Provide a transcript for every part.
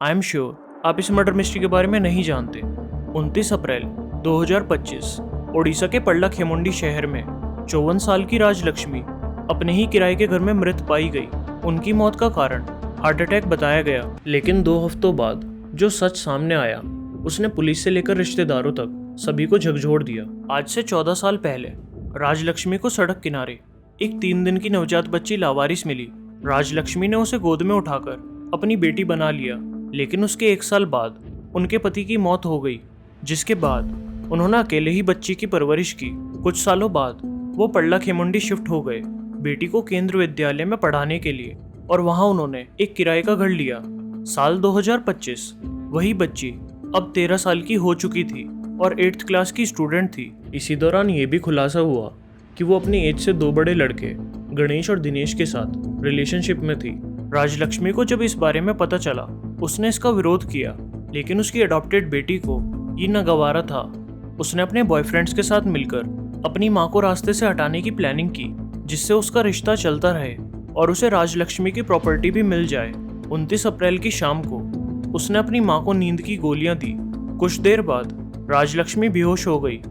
I am sure आप इस murder mystery के बारे में नहीं जानते। 29 अप्रैल 2025 ओडिशा के पल्ला खेमुंडी शहर में 54 साल की राजलक्ष्मी अपने ही किराए के घर में मृत पाई गई। उनकी मौत का कारण हार्ट अटैक बताया गया, लेकिन 2 हफ्तों बाद जो सच सामने आया उसने पुलिस से लेकर रिश्तेदारों तक सभी को झकझोर दिया। आज से 14 साल पहले राजलक्ष्मी को सड़क किनारे एक 3 दिन की नवजात बच्ची लावारिस मिली। राजलक्ष्मी ने उसे गोद में उठाकर अपनी बेटी बना लिया, लेकिन उसके 1 साल बाद उनके पति की मौत हो गई, जिसके बाद उन्होंने अकेले ही बच्ची की परवरिश की। कुछ सालों बाद वो पल्ला खेमुंडी शिफ्ट हो गए बेटी को केंद्र विद्यालय में पढ़ाने के लिए, और वहां उन्होंने एक किराए का घर लिया। साल 2025 वही बच्ची अब 13 साल की हो चुकी थी और 8th क्लास की स्टूडेंट थी। इसी दौरान ये भी खुलासा हुआ कि वो अपनी एज से 2 बड़े लड़के गणेश और दिनेश के साथ रिलेशनशिप में थी। राजलक्ष्मी को जब इस बारे में पता चला उसने इसका विरोध किया, लेकिन उसकी अडॉप्टेड बेटी को ये नागवारा था। उसने अपने बॉयफ्रेंड्स के साथ मिलकर अपनी माँ को रास्ते से हटाने की प्लानिंग की, जिससे उसका रिश्ता चलता रहे और उसे राजलक्ष्मी की प्रॉपर्टी भी मिल जाए। 29 अप्रैल की शाम को उसने अपनी माँ को नींद की गोलियां दी। कुछ देर बाद राजलक्ष्मी बेहोश हो गई।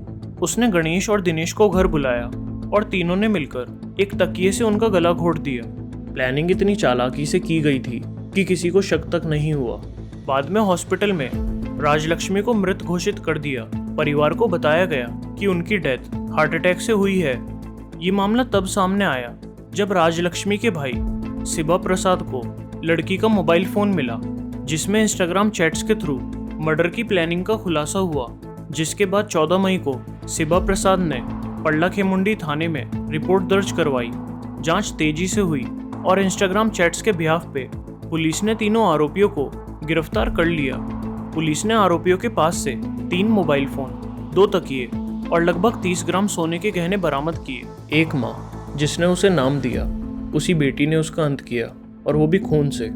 उसने गणेश और दिनेश को घर बुलाया और तीनों ने मिलकर एक तकिए से उनका गला घोट दिया। प्लानिंग इतनी चालाकी से की गई थी कि किसी को शक तक नहीं हुआ। बाद में हॉस्पिटल में राजलक्ष्मी को मृत घोषित कर दिया। परिवार को बताया गया कि उनकी डेथ हार्ट अटैक से हुई है। ये मामला तब सामने आया जब राजलक्ष्मी के भाई शिवा प्रसाद को लड़की का मोबाइल फोन मिला, जिसमें इंस्टाग्राम चैट्स के थ्रू मर्डर की प्लानिंग का खुलासा हुआ। जिसके बाद 14 मई को शिवा प्रसाद ने पल्ला खेमुंडी थाने में रिपोर्ट दर्ज करवाई। जांच तेजी से हुई और इंस्टाग्राम चैट्स के बिहाफ पे पुलिस ने तीनों आरोपियों को गिरफ्तार कर लिया। पुलिस ने आरोपियों के पास से 3 मोबाइल फोन, 2 तकिए और लगभग 30 ग्राम सोने के गहने बरामद किए। एक माँ जिसने उसे नाम दिया, उसी बेटी ने उसका अंत किया, और वो भी खून से।